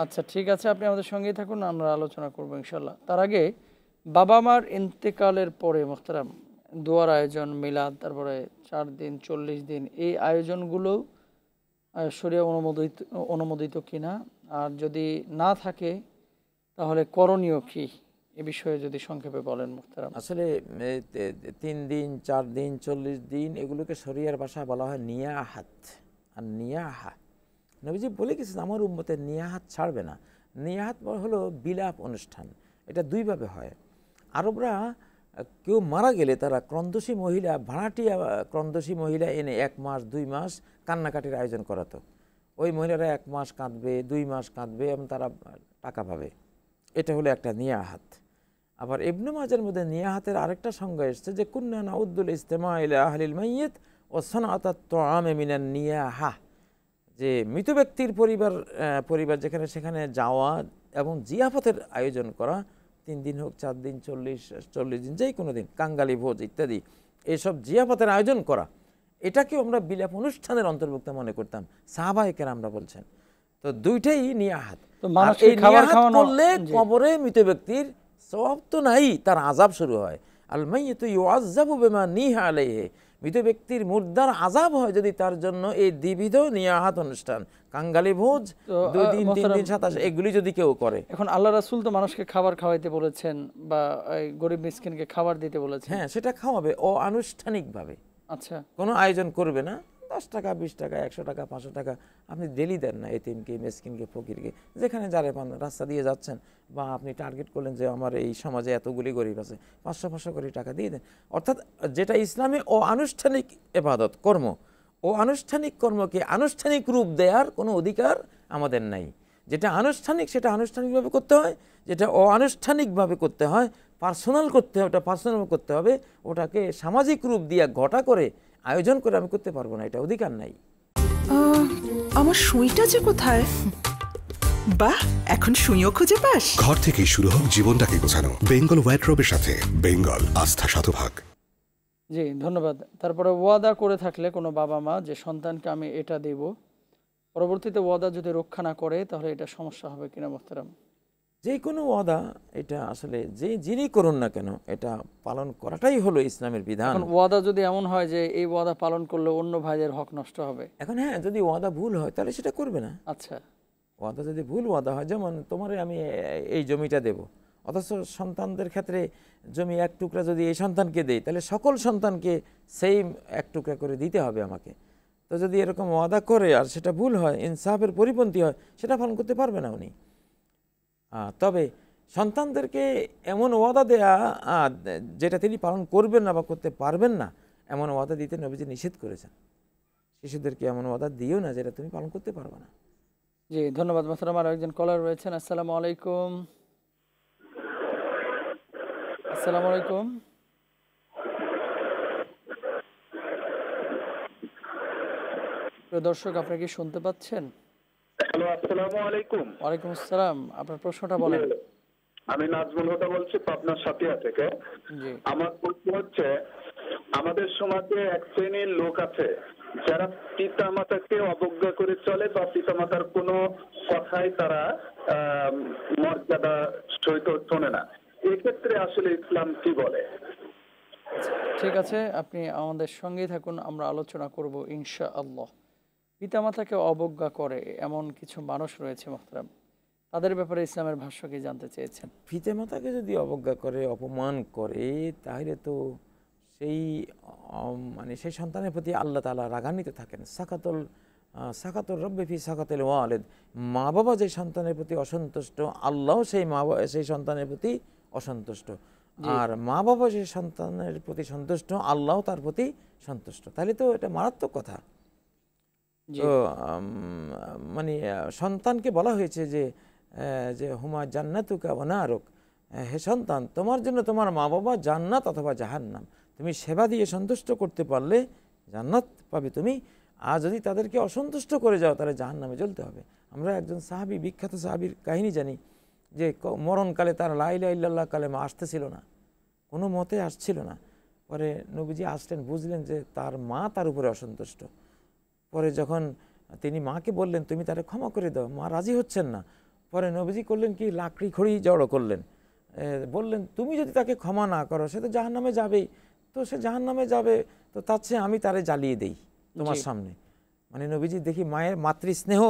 Speaker 1: আচ্ছা, ঠিক আছে, আপনি আমাদের সঙ্গেই থাকুন, আমরা আলোচনা করবো ইনশাআল্লাহ। তার আগে বাবা মার ইন্তেকালের পরে মোহতারাম দোয়ার আয়োজন, মিলাদ, তারপরে 4 দিন 40 দিন, এই আয়োজনগুলো শরিয়া অনুমোদিত কিনা, আর যদি না থাকে তাহলে করণীয় কি, এ বিষয়ে যদি সংক্ষেপে বলেন মোহতারাম।
Speaker 2: আসলে 3 দিন 4 দিন 40 দিন এগুলোকে শরিয়ার ভাষায় বলা হয় নিয়াহাত। আর নিয়াহা নবীজি বলে গেছেন আমার উম্মতের নিয়াহাত ছাড়বে না। নিয়াহাত হলো বিলাপ অনুষ্ঠান। এটা দুইভাবে হয়। আরবরা কেউ মারা গেলে তারা ক্রন্দসী মহিলা, ভাড়াটিয়া ক্রন্দসী মহিলা এনে 1 মাস 2 মাস কান্নাকাটির আয়োজন করাতো। ওই মহিলারা 1 মাস কাঁদবে, 2 মাস কাঁদবে এবং তারা টাকা পাবে। এটা হলো একটা নিয়াহাত। আবার ইবনে মাজার মধ্যে নিয়াহাতের আরেকটা সংজ্ঞা এসেছে যে কুন্না নাউদ্দুল ইজতিমা ইলা আহলিল মাইয়িত ওয়া সানাআতাত তুআমি মিনান নিয়াহা, যে মৃত ব্যক্তির পরিবার যেখানে সেখানে যাওয়া এবং জিয়াফতের আয়োজন করা, 3 দিন হোক 4 দিন 40 দিন, যেই কোনো দিন, কাঙ্গালি ভোজ ইত্যাদি, এইসব জিয়াফতের আয়োজন করা, এটাকেও আমরা বিলাপ অনুষ্ঠানের অন্তর্ভুক্ত মনে করতাম। সাহাবায়ে কেরামরা বলছেন। তো দুইটাই নিয়াহাত। আর এই নিয়াহাত করলে কবরে মৃত ব্যক্তির সওয়াব তো নাই, তার আযাব শুরু হয়। আল মাইয়িতু ইউআযাবু বিমা নিহা আলাইহি, মৃত ব্যক্তির মুর্দার আযাব হয় যদি তার জন্য এই দ্বিবিধ নিয়াহাত অনুষ্ঠান, কাঙ্গালি ভোজ, 2 দিন 3 দিন 27, এগুলি যদি কেউ করে।
Speaker 1: এখন আল্লাহ রাসূল তো মানুষকে খাবার খাওয়াইতে বলেছেন, বা গরিব মিসকিনকে খাবার দিতে বলেছেন।
Speaker 2: হ্যাঁ, সেটা খাওয়াবে আনুষ্ঠানিকভাবে।
Speaker 1: আচ্ছা,
Speaker 2: কোনো আয়োজন করবে না। 10 টাকা 20 টাকা 100 টাকা 500 টাকা আপনি ডেলি দেন না এতিমকে, মিসকিনকে, ফকিরকে, যেখানে যারে পান, রাস্তা দিয়ে যাচ্ছেন, বা আপনি টার্গেট করলেন যে আমার এই সমাজে এতগুলি গরিব আছে, 500 করে টাকা দিয়ে দেন। অর্থাৎ যেটা ইসলামে আনুষ্ঠানিক ইবাদত কর্ম, আনুষ্ঠানিক কর্মকে আনুষ্ঠানিক রূপ দেওয়ার কোনো অধিকার আমাদের নাই। যেটা আনুষ্ঠানিক সেটা আনুষ্ঠানিকভাবে করতে হয়, যেটা অনানুষ্ঠানিকভাবে করতে হয়, পার্সোনাল করতে হয়, ওটা পার্সোনাল করতে হবে। ওটাকে সামাজিক রূপ দিয়ে ঘটা করে আয়োজন করে আমি করতে পারবো না, এটা অধিকার নাই।
Speaker 7: আমার সুইটা যে কোথায়? বাহ, এখন সুইও খুঁজে পাস।
Speaker 8: ঘর থেকেই শুরু হোক জীবনটাকে গোছানো বেঙ্গল ওয়ার্ডরোবের সাথে। বেঙ্গল, আস্থা শতভাগ।
Speaker 1: জি, ধন্যবাদ। তারপরে ওয়াদা করে থাকলে কোনো বাবা মা যে সন্তানকে আমি এটা দেব, পরবর্তীতে ওয়াদা যদি রক্ষা না করে তাহলে এটা সমস্যা হবে কিনা মোহতারাম?
Speaker 2: যে কোনো ওয়াদা এটা আসলে যিনি করুন না কেন এটা পালন করাটাই হলো ইসলামের বিধান।
Speaker 1: এখন ওয়াদা যদি এমন হয় যে এই ওয়াদা পালন করলে অন্য ভাইদের হক নষ্ট হবে,
Speaker 2: এখন হ্যাঁ, যদি ওয়াদা ভুল হয় তাহলে সেটা করবে না।
Speaker 1: আচ্ছা,
Speaker 2: ওয়াদা যদি ভুল ওয়াদা হয়, যেমন তোমারে আমি এই জমিটা দেব, অথচ সন্তানদের ক্ষেত্রে জমি এক টুকরা যদি এই সন্তানকে দেই তাহলে সকল সন্তানকে সেম এক টুকরা করে দিতে হবে আমাকে। তো যদি এরকম ওয়াদা করে আর সেটা ভুল হয়, ইনসাফের পরিপন্থী হয়, সেটা পালন করতে পারবে না উনি। তবে সন্তানদেরকে এমন ওয়াদা দেয়া যেটা তিনি পালন করবেন না বা করতে পারবেন না, এমন ওয়াদা দিতে নবীজি নিষেধ করেছেন। শিশুদেরকে এমন ওয়াদা দিও না যেটা তুমি পালন করতে পারবে না।
Speaker 1: জি ধন্যবাদ মোহতারাম। আর একজন কলার রয়েছেন। আসসালামু আলাইকুম। আসসালামু আলাইকুম। প্রিয় দর্শক, আপনি কি শুনতে পাচ্ছেন?
Speaker 6: হ্যালো, আসসালামু আলাইকুম।
Speaker 1: ওয়ালাইকুম আসসালাম। আপনার প্রশ্নটা বলেন।
Speaker 6: আমি নাজমুল হুদা বলছি পাবনা সাতিয়া থেকে।
Speaker 1: জি,
Speaker 6: আমার প্রশ্ন হচ্ছে, আমাদের সমাজে এক শ্রেণীর লোক আছে যারা পিতা মাতাকে অবজ্ঞা করে চলে বা পিতা মাতার কোনো কথাই তারা মর্যাদা সহিত শোনে না। এক্ষেত্রে আসলে ইসলাম কি বলে?
Speaker 1: ঠিক আছে, আপনি আমাদের সঙ্গেই থাকুন, আমরা আলোচনা করব ইনশাআল্লাহ। পিতামাতাকে অবজ্ঞা করে এমন কিছু মানুষ রয়েছে মোহতারাম, তাদের ব্যাপারে ইসলামের ভাষ্য কি জানতে চেয়েছেন?
Speaker 2: পিতামাতাকে যদি অবজ্ঞা করে, অপমান করে, তাহলে তো সেই সেই সন্তানের প্রতি আল্লাহ তাআলা রাগান্বিত থাকেন। সাকাতুল রব্বি ফি সাকাতিল ওয়ালিদ, মা বাবা যে সন্তানের প্রতি অসন্তুষ্ট, আল্লাহ সেই সন্তানের প্রতি অসন্তুষ্ট। আর মা বাবা যে সন্তানের প্রতি সন্তুষ্ট, আল্লাহ তার প্রতি সন্তুষ্ট। তাহলে তো এটা মারাত্মক কথা। তো সন্তানকে বলা হয়েছে যে হুমা জান্নাতুকা ওয়া নারুক, হে সন্তান, তোমার জন্য তোমার মা বাবা জান্নাত অথবা জাহান্নাম। তুমি সেবা দিয়ে সন্তুষ্ট করতে পারলে জান্নাত পাবে তুমি, আর যদি তাদেরকে অসন্তুষ্ট করে যাও তাহলে জাহান্নামে জ্বলতে হবে। আমরা একজন সাহাবী, বিখ্যাত সাহাবীর কাহিনী জানি যে মরণকালে তার লা ইলাহা ইল্লাল্লাহ কালেমা আসতেছিল না, কোনো মতে আসছিল না। পরে নবীজি আসলেন, বুঝলেন যে তার মা তার উপরে অসন্তুষ্ট। পরে যখন তিনি মাকে বললেন তুমি তারে ক্ষমা করে দাও, মা রাজি হচ্ছেন না। পরে নবীজি করলেন কি, লাকড়ি খড়ি জড়ো করলেন, বললেন তুমি যদি তাকে ক্ষমা না করো সে তো জাহান্নামে যাবেই, তো সে জাহান্নামে যাবে, তো তার চেয়ে আমি তারে জ্বালিয়ে দেই তোমার সামনে। নবীজি দেখি মায়ের মাতৃস্নেহ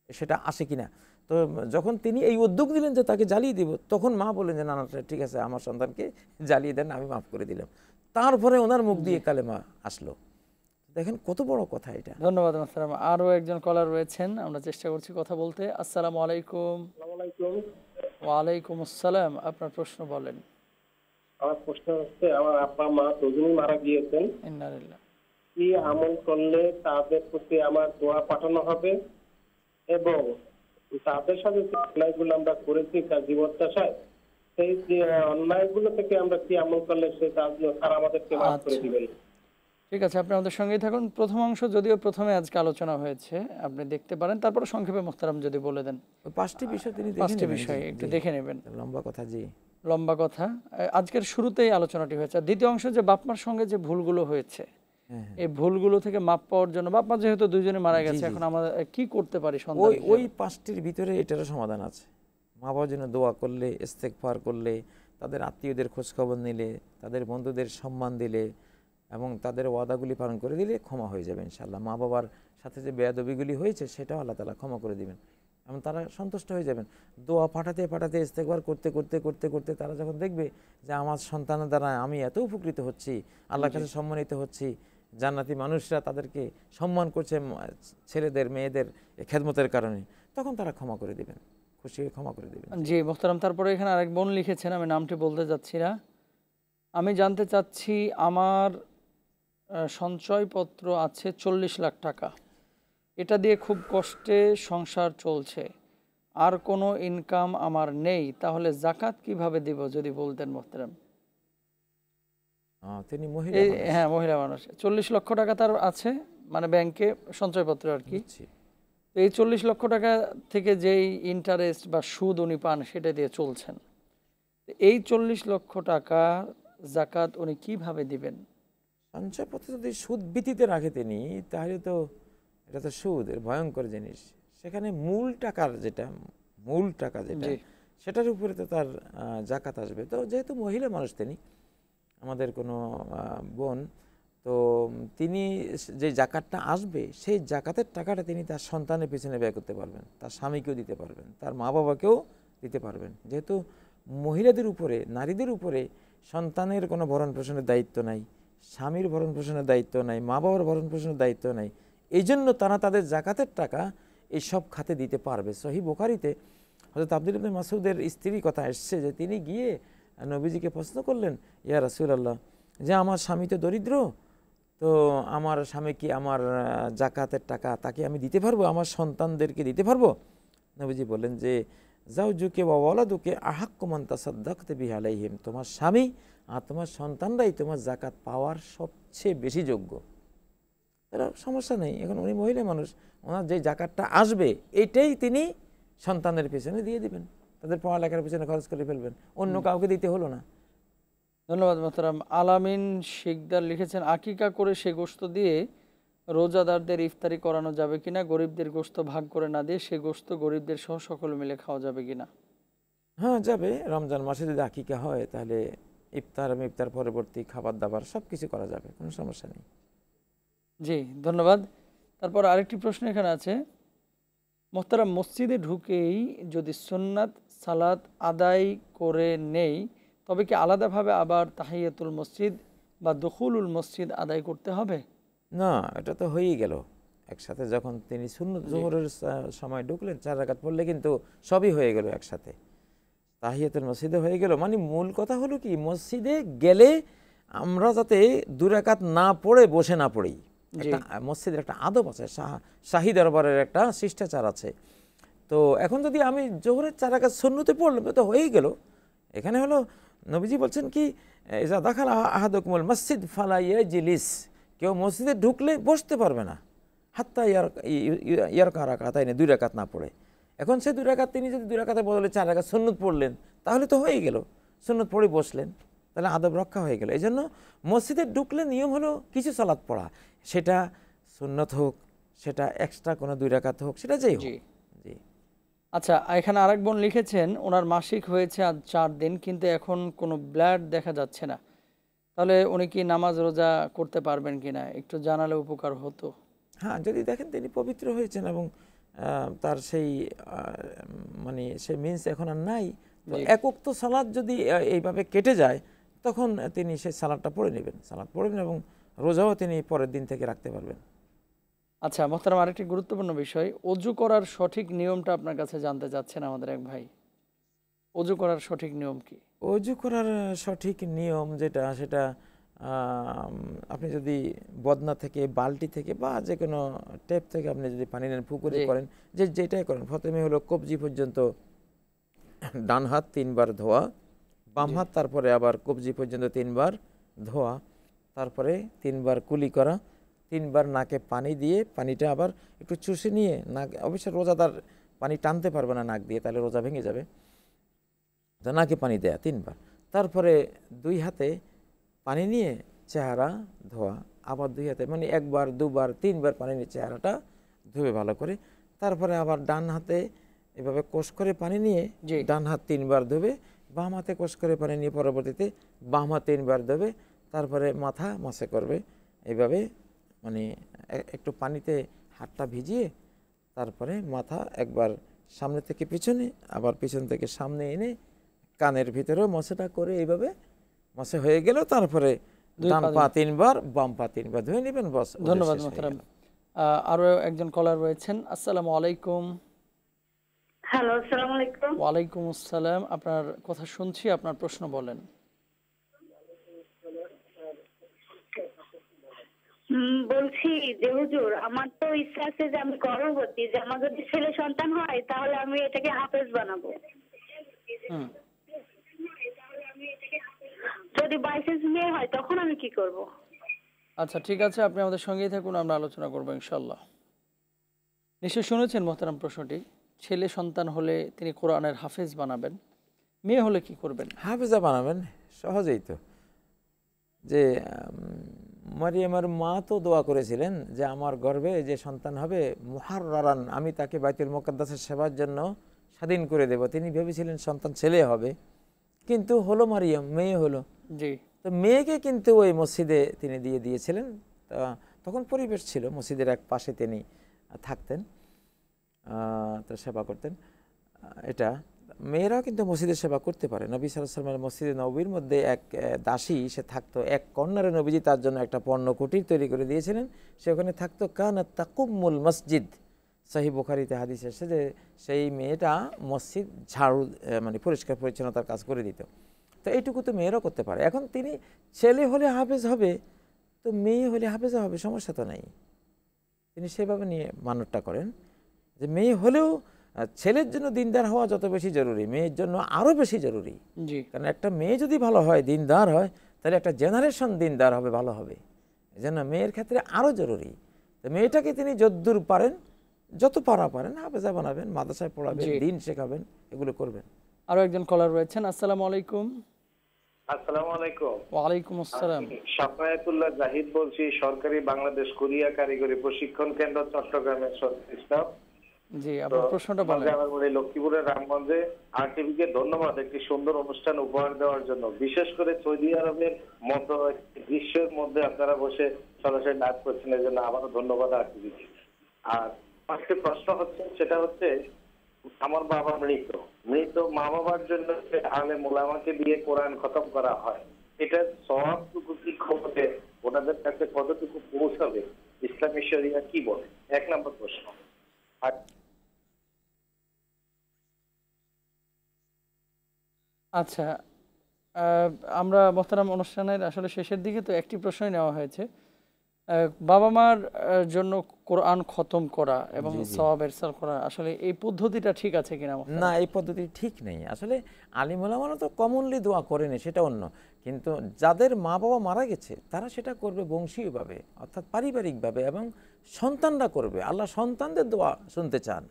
Speaker 2: সেটা আসে কিনা। তো যখন তিনি এই উদ্যোগ দিলেন যে তাকে জ্বালিয়ে দিব, তখন মা বললেন যে না না ঠিক আছে, আমার সন্তানকে জ্বালিয়ে দেন, আমি মাফ করে দিলাম। তারপরে ওনার মুখ দিয়ে কালেমা আসলো। দেখেন কত বড় কথা এটা।
Speaker 1: ধন্যবাদ মোহতারাম। আরো একজন কলার রয়েছেন, আমরা চেষ্টা করছি কথা বলতে। আসসালামু আলাইকুম। ওয়ালাইকুম আসসালাম। আপনার প্রশ্ন বলেন।
Speaker 6: আমার প্রশ্ন হচ্ছে, আমার আব্বা মা দুজনেই মারা গিয়েছেন,
Speaker 1: ইন্নালিল্লাহ।
Speaker 6: কি আমল করলে তাদের প্রতি আমার দোয়া পাঠানো হবে, এবং তাদের সাথে যে অন্যায়গুলো আমরা করেছি তার জীবদ্দশায়, সেই যে অন্যায়গুলো থেকে আমরা কি আমল করলে সে তারা আমাদেরকে মাফ করে দিবেন?
Speaker 1: ঠিক আছে, আপনি আমাদের সঙ্গেই থাকুন। প্রথম অংশ যদিও প্রথমে আজকে আলোচনা হয়েছে, আপনি দেখতে পারেন, তারপরে সংক্ষেপে মোহতারাম যদি বলে দেন।
Speaker 2: পাঁচটি বিষয় তিনি
Speaker 1: পাঁচটি বিষয় একটু দেখে নেবেন।
Speaker 2: লম্বা কথা। জি,
Speaker 1: লম্বা কথা। আজকের শুরুতেই আলোচনাটি হয়েছে। দ্বিতীয় অংশ যে বাপমার সঙ্গে যে ভুলগুলো হয়েছে, এই ভুলগুলো থেকে মাপ পাওয়ার জন্য, বাপমা যেহেতু দুইজনে মারা গেছে, এখন আমরা কি করতে পারি?
Speaker 2: ওই পাঁচটির ভিতরে এটারও সমাধান আছে। মা বাবার জন্য দোয়া করলে, ইস্তেগফার করলে, তাদের আত্মীয়দের খোঁজখবর নিলে, তাদের বন্ধুদের সম্মান দিলে এবং তাদের ওয়াদাগুলি পালন করে দিলে ক্ষমা হয়ে যাবে ইনশাআল্লাহ। মা বাবার সাথে যে বেয়াদবিগুলি হয়েছে সেটাও আল্লাহ তাআলা ক্ষমা করে দিবেন এবং তারা সন্তুষ্ট হয়ে যাবেন। দোয়া পাঠাতে পাঠাতে, ইস্তেগফার করতে করতে করতে করতে তারা যখন দেখবে যে আমার সন্তানের দ্বারা আমি এত উপকৃত হচ্ছি, আল্লাহর কাছে সম্মানিত হচ্ছি, জান্নাতি মানুষরা তাদেরকে সম্মান করছে ছেলেদের মেয়েদের খেদমতের কারণে, তখন তারা ক্ষমা করে দিবেন, খুশি হয়ে ক্ষমা করে দিবেন।
Speaker 1: জি মোহতারাম। তারপরে এখানে আরেক বোন লিখেছেন, আমি নামটি বলতে যাচ্ছি না। আমি জানতে চাচ্ছি, আমার সঞ্চয়পত্র আছে 40 লাখ টাকা, এটা দিয়ে খুব কষ্টে সংসার চলছে, আর কোনো ইনকাম আমার নেই, তাহলে জাকাত কিভাবে দিব যদি বলতেন মোহতারাম?
Speaker 2: তিনি মহিলা,
Speaker 1: হ্যাঁ মহিলা মানুষ। 40 লক্ষ টাকা তার আছে, মানে ব্যাংকে সঞ্চয়পত্র আর কি। এই 40 লক্ষ টাকা থেকে যেই ইন্টারেস্ট বা সুদ উনি পান সেটা দিয়ে চলছেন। এই 40 লক্ষ টাকা জাকাত উনি কিভাবে দিবেন?
Speaker 2: সঞ্চয়পত্র যদি সুদ ভিত্তিতে রাখে তিনি, তাহলে তো এটা তো সুদ, এর ভয়ঙ্কর জিনিস। সেখানে মূল টাকা যেটা সেটার উপরে তো তার জাকাত আসবে। তো যেহেতু মহিলা মানুষ, তিনি আমাদের কোনো বোন, তো তিনি যে জাকাতটা আসবে সেই জাকাতের টাকাটা তিনি তার সন্তানের পিছনে ব্যয় করতে পারবেন, তার স্বামীকেও দিতে পারবেন, তার মা বাবাকেও দিতে পারবেন। যেহেতু মহিলাদের উপরে, নারীদের উপরে সন্তানের কোনো ভরণ পোষণের দায়িত্ব নাই, স্বামীর ভরণ পোষণের দায়িত্ব নাই, মা বাবার ভরণ পোষণের দায়িত্ব নাই, এই জন্য তারা তাদের জাকাতের টাকা এই সব খাতে দিতে পারবে। সহিহ বুখারীতে হযরত আব্দুল্লাহ ইবনে মাসউদের স্ত্রীর কথা এসছে যে তিনি গিয়ে নবীজিকে প্রশ্ন করলেন, ইয়া রাসূলুল্লাহ, যে আমার স্বামী তো দরিদ্র, তো আমার স্বামী কি আমার জাকাতের টাকা তাকে আমি দিতে পারবো, আমার সন্তানদেরকে দিতে পারবো? নবীজি বললেন যে যাওজুকে ওয়া ওয়ালাদুকে আহাক্কু মান তাসাদ্দাকতা বিহি আলাইহিম, তোমার স্বামী আর তোমার সন্তানরাই তোমার জাকাত পাওয়ার সবচেয়ে বেশি যোগ্য। তারা সমস্যা নেই, এখন উনি মহিলা মানুষ, ওনার যে জাকাতটা আসবে এটাই তিনি সন্তানের পেছনে দিয়ে দিবেন, তাদের পড়ালেখার পেছনে খরচ করে ফেলবেন, অন্য কাউকে দিতে হলো না।
Speaker 1: ধন্যবাদ মোহতারাম। আলামিন শিকদার লিখেছেন, আকিকা করে সে গোশত দিয়ে রোজাদারদের ইফতারি করানো যাবে কিনা, গরিবদের গোশত ভাগ করে না দিয়ে সে গোশত গরিবদের সহ সকলে মিলে খাওয়া যাবে কিনা?
Speaker 2: হ্যাঁ, যাবে। রমজান মাসে যদি আকিকা হয় তাহলে ইফতার এবং ইফতার পরবর্তী খাবার দাবার সব কিছু করা যাবে, কোনো সমস্যা নেই।
Speaker 1: জি, ধন্যবাদ। তারপর আরেকটি প্রশ্ন এখানে আছে, মোহতারাম, মসজিদে ঢুকেই যদি সুন্নাত সালাত আদায় করে নেই তবে কি আলাদাভাবে আবার তাহিয়াতুল মসজিদ বা দুখুলুল মসজিদ আদায় করতে হবে?
Speaker 2: না, এটা তো হয়েই গেল একসাথে। যখন তিনি সুন্নত জোহরের সময় ঢুকলেন 4 রাকাত পড়লে কিন্তু সবই হয়ে গেল একসাথে, তাহিয়াতুল মসজিদে হয়ে গেল। মানে মূল কথা হলো কি, মসজিদে গেলে আমরা যাতে 2 রাকাত না পড়ে বসে না পড়ি। একটা মসজিদের একটা আদব আছে, শাহী দরবারের একটা শিষ্টাচার আছে। তো এখন যদি আমি জোহরের 4 রাকাত সুন্নতে পড়লাম তো হয়েই গেল। এখানে হলো নবীজি বলছেন কি, ইজা দাখালা আহাদুকুমুল মসজিদ ফালা ইয়াজলিস, কেউ মসজিদে ঢুকলে বসতে পারবে না হাত্তা ইয়ারকা রাকাতাইনে, 2 রাকাত না পড়ে। এখন সে 2 রাকাত তিনি যদি 2 রাকাতের বদলে 4 রাকাত সুন্নত পড়লেন তাহলে তো হয়ে গেল, সুন্নত পড়ে বসলেন, তাহলে আদব রক্ষা হয়ে গেল। এই জন্য মসজিদে ঢুকলে নিয়ম হলো কিছু সালাত পড়া, সেটা সুন্নত হোক, সেটা এক্সট্রা কোনো 2 রাকাত হোক, সেটা যেই হোক। জি।
Speaker 1: আচ্ছা, এখানে আরেক বোন লিখেছেন, ওনার মাসিক হয়েছে আজ 4 দিন কিন্তু এখন কোনো ব্লাড দেখা যাচ্ছে না, তাহলে উনি কি নামাজ রোজা করতে পারবেন কিনা একটু জানালে উপকার হতো।
Speaker 2: হ্যাঁ, যদি দেখেন তিনি পবিত্র হয়েছেন এবং তার সেই মানে সেই মিন্স এখন আর নাই, তো এক ওয়াক্ত সালাত যদি এইভাবে কেটে যায় তখন তিনি সেই সালাতটা পড়ে নেবেন, সালাত পড়বেন এবং রোজাও তিনি পরের দিন থেকে রাখতে পারবেন।
Speaker 1: আচ্ছা মোহতারাম, আরেকটি গুরুত্বপূর্ণ বিষয়, অজু করার সঠিক নিয়মটা আপনার কাছে জানতে চাচ্ছেন আমাদের এক ভাই। অজু করার সঠিক নিয়ম কি?
Speaker 2: অজু করার সঠিক নিয়ম যেটা, সেটা আপনি যদি বদনা থেকে, বালতি থেকে বা যে কোনো ট্যাপ থেকে আপনি যদি পানি নেন, পুকুরে করেন, যেটাই করেন, প্রথমে হলো কবজি পর্যন্ত ডান হাত 3 বার ধোয়া, বাম হাত তারপরে আবার কবজি পর্যন্ত 3 বার ধোয়া, তারপরে 3 বার কুলি করা, 3 বার নাকে পানি দিয়ে পানিটা আবার একটু চুষে নিয়ে, নাক অবশ্যই রোজাদার পানি টানতে পারবে না নাক দিয়ে, তাহলে রোজা ভেঙে যাবে, তো নাকে পানি দেয়া 3 বার, তারপরে 2 হাতে পানি নিয়ে চেহারা ধোয়া, আবার 2 হাতে, মানে 1 বার 2 বার 3 বার পানি নিয়ে চেহারাটা ধুয়ে ভালো করে, তারপরে আবার ডান হাতে এভাবে কোষ করে পানি নিয়ে ডান হাত 3 বার ধোবে, বাম হাতে কোষ করে পানি নিয়ে পরবর্তীতে বাম হাত 3 বার ধোবে, তারপরে মাথা মাসে করবে এইভাবে, মানে একটু পানিতে হাতটা ভিজিয়ে তারপরে মাথা একবার সামনে থেকে পিছনে, আবার পিছন থেকে সামনে এনে কানের ভিতরেও মশাটা করে এইভাবে মশা হয়ে গেল, তারপরে ডান পা 3 বার বাম পা 3 বার ধুয়ে নেবেন, বস।
Speaker 1: ধন্যবাদ মোহতারাম। আরো একজন কলার রয়েছেন। আসসালামু আলাইকুম।
Speaker 9: হ্যালো, আসসালামু আলাইকুম।
Speaker 1: ওয়ালাইকুম আসসালাম, আপনার কথা শুনছি, আপনার প্রশ্ন বলেন।
Speaker 9: বলছি যে হুজুর, আমার তো ইচ্ছা আছে যে আমি গর্ভবতী, যে আমার যদি ছেলে সন্তান হয় তাহলে আমি এটাকে হাফেজ বানাবো। যদি বাইসেন্স মেয়ে হয় তখন আমি কি করব?
Speaker 1: আচ্ছা ঠিক আছে, আপনি আমাদের সঙ্গেই থাকুন, আমরা আলোচনা করবো ইনশাল্লাহ। নিশ্চয় শুনেছেন মোহতারাম প্রশ্নটি। ছেলে সন্তান হলে তিনি কোরআনের হাফেজ বানাবেন, মেয়ে হলে কি করবেন?
Speaker 2: হাফেজা বানাবেন, সহজেই তো। যে মারিয়ামের মা তো দোয়া করেছিলেন যে আমার গর্ভে যে সন্তান হবে মুহাররারান, আমি তাকে বাইতুল মুকাদ্দাসের সেবার জন্য স্বাধীন করে দেব। তিনি ভেবেছিলেন সন্তান ছেলে হবে, কিন্তু হলো মারিয়াম, মেয়ে হলো।
Speaker 1: জি।
Speaker 2: তো মেয়েকে কিন্তু ওই মসজিদে তিনি দিয়ে দিয়েছিলেন। তখন পরিবেশ ছিল, মসজিদের এক পাশে তিনি থাকতেন, তো সেবা করতেন। এটা মেয়েরাও কিন্তু মসজিদের সেবা করতে পারে। নবী সাল্লাল্লাহু আলাইহি ওয়াসাল্লাম মসজিদে নববীর মধ্যে এক দাসী সে থাকতো, এক কর্নারে নবীজি তার জন্য একটা পর্ণ কুটির তৈরি করে দিয়েছিলেন, সে ওখানে থাকতো। কানাত তাকুমুল মসজিদ, সহিহ বুখারীতে হাদিস এসেছে যে সেই মেয়েটা মসজিদ ঝাড়ু মানে পরিষ্কার পরিচ্ছন্নতার কাজ করে দিত। তো এইটুকু তো মেয়েরাও করতে পারে। এখন তিনি ছেলে হলে হাফেজ হবে, তো মেয়ে হলে হাফেজ হবে, সমস্যা তো নাই। তিনি সেভাবে নিয়ে মানতটা করেন যে মেয়ে হলেও ছেলের জন্য দিনদার হওয়া যত বেশি জরুরি, মেয়ের জন্য আরও বেশি জরুরি। কারণ একটা মেয়ে যদি ভালো হয়, দিনদার হয়, তাহলে একটা জেনারেশন দিনদার হবে, ভালো হবে। এই জন্য মেয়ের ক্ষেত্রে আরও জরুরি। তো মেয়েটাকে তিনি যদ্দূর পারেন, যত পারা পারেন হাফেজা বানাবেন, মাদ্রাসায় পড়াবেন, দিন শেখাবেন, এগুলো করবেন।
Speaker 1: আরো একজন কলার রয়েছেন। আসসালামু আলাইকুম।
Speaker 10: আসসালামু আলাইকুম।
Speaker 1: ওয়ালাইকুম আসসালাম।
Speaker 10: শাফায়াতুল্লাহ জাহিদ বলছি, সরকারি বাংলাদেশ কোরিয়া কারিগরি প্রশিক্ষণ কেন্দ্র, চট্টগ্রামের স্টাফ।
Speaker 1: জি, আপনার প্রশ্নটা বলেন।
Speaker 10: আমার বাড়ি লক্ষ্মীপুরের রামগঞ্জে। আরটিভিকে ধন্যবাদ একটি সুন্দর অনুষ্ঠান উপহার দেওয়ার জন্য। বিশেষ করে সৌদি আরবের মতো দৃশ্যের মধ্যে আপনারা বসে সরাসরি লাইভ করছেন, এর জন্য আবারও ধন্যবাদ আরটিভিকে। আর একটি প্রশ্ন হচ্ছে, সেটা হচ্ছে আমার বাবা মৃত মা বাবার জন্য আলেম উলামাকে দিয়ে কোরআন খতম করা হয়, এটা সওয়াবটুকু কি হবে, ওনাদের কাছে কতটুকু পৌঁছাবে, ইসলামী শরিয়া কি বলে? এক নম্বর প্রশ্ন।
Speaker 1: আচ্ছা, আমরা মোহতারাম অনুষ্ঠানের আসলে শেষের দিকে তো একটি প্রশ্নই নেওয়া হয়েছে, বাবা মার জন্য কোরআন খতম করা এবং সওয়াব এরসাল করা, আসলে এই পদ্ধতিটা ঠিক আছে কিনা?
Speaker 2: না, এই পদ্ধতি ঠিক নেই। আসলে আলিম ওলামারা তো কমনলি দোয়া করেনি, সেটা অন্য। কিন্তু যাদের মা বাবা মারা গেছে তারা সেটা করবে বংশীয়ভাবে, অর্থাৎ পারিবারিকভাবে, এবং সন্তানরা করবে। আল্লাহ সন্তানদের দোয়া শুনতে চান,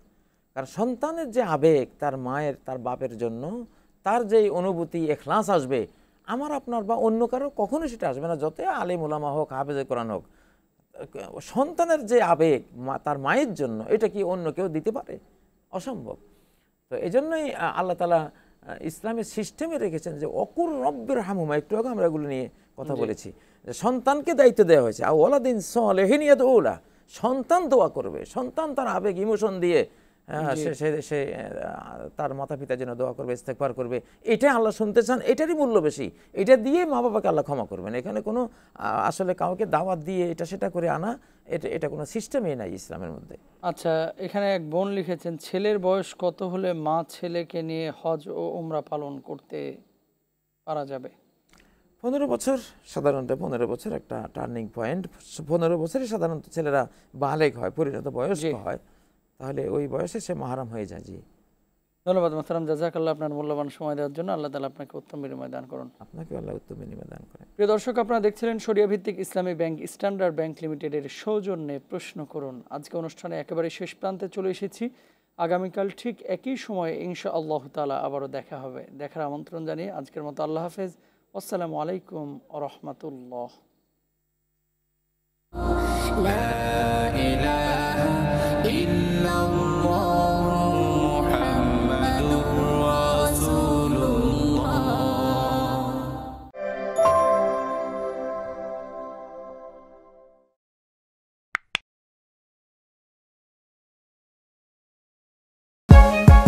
Speaker 2: কারণ সন্তানের যে আবেগ তার মায়ের তার বাপের জন্য, তার যে অনুভূতি ইখলাস আসবে, আমার আপনার বা অন্য কারো কখনো সেটা আসবে না। যতই আলিম ওলামা হোক, হাফেজে কোরআন হোক, সন্তানের যে আবেগ তার মায়ের জন্য, এটা কি অন্য কেউ দিতে পারে? অসম্ভব। তো এই জন্যই আল্লাহ তাআলা ইসলামের সিস্টেমে রেখেছেন যে অকুর রব্বির হামুমা, একটু আগে আমরা এগুলো নিয়ে কথা বলেছি, যে সন্তানকে দায়িত্ব দেওয়া হয়েছে। আর ওয়ালাদিন সালিহিন ইয়াদউলা, সন্তান দোয়া করবে, সন্তান তার আবেগ ইমোশন দিয়ে সে তার মাতা পিতার জন্য দোয়া করবে, ইস্তেগফার করবে। এটা আল্লাহ শুনতে চান, এটারই মূল্য বেশি। এটা দিয়ে মা বাবাকে আল্লাহ ক্ষমা করবেন। এখানে কোনো আসলে কাউকে দাওয়াত দিয়ে এটা সেটা করে আনা, এটা কোনো সিস্টেমই নাই ইসলামের মধ্যে।
Speaker 1: আচ্ছা, এখানে এক বোন লিখেছেন, ছেলের বয়স কত হলে মা ছেলেকে নিয়ে হজ ও উমরা পালন করতে পারা যাবে?
Speaker 2: 15 বছর, সাধারণত 15 বছর একটা টার্নিং পয়েন্ট। 15 বছরই সাধারণত ছেলেরা বালেগ হয়, পরিণত বয়স্ক হয়, তাহলে ওই বয়সে সে মাহরাম হয়ে যায়। জি,
Speaker 1: ধন্যবাদ মোহতারাম, জাযাকাল্লাহ আপনার মূল্যবান সময় দেওয়ার জন্য। আল্লাহ তাআলা আপনাকে উত্তম বিনিময় দান করুন।
Speaker 2: আপনাকে আল্লাহ উত্তম বিনিময় দান করেন।
Speaker 1: প্রিয় দর্শক, আপনারা দেখছিলেন শরিয়া ভিত্তিক ইসলামী ব্যাংক স্ট্যান্ডার্ড ব্যাংক লিমিটেডের সৌজন্যে প্রশ্ন করুন। আজকে অনুষ্ঠানে একেবারে শেষ প্রান্তে চলে এসেছি। আগামীকাল ঠিক একই সময়ে ইনশাআল্লাহ তাআলা আবারও দেখা হবে। দেখার আমন্ত্রণ জানিয়ে আজকের মতো আল্লাহ হাফেজ। আসসালামু আলাইকুম ওয়া রাহমাতুল্লাহ। লা ইলাহা ইল্লাল্লাহ মুহাম্মাদুর রাসূলুল্লাহ।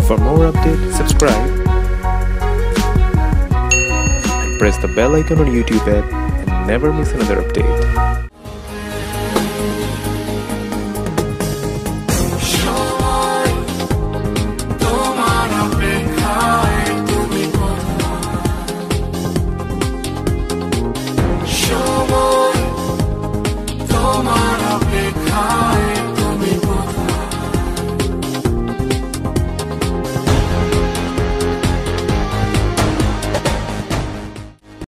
Speaker 11: For more updates, subscribe and press the bell icon on YouTube app and never miss another update.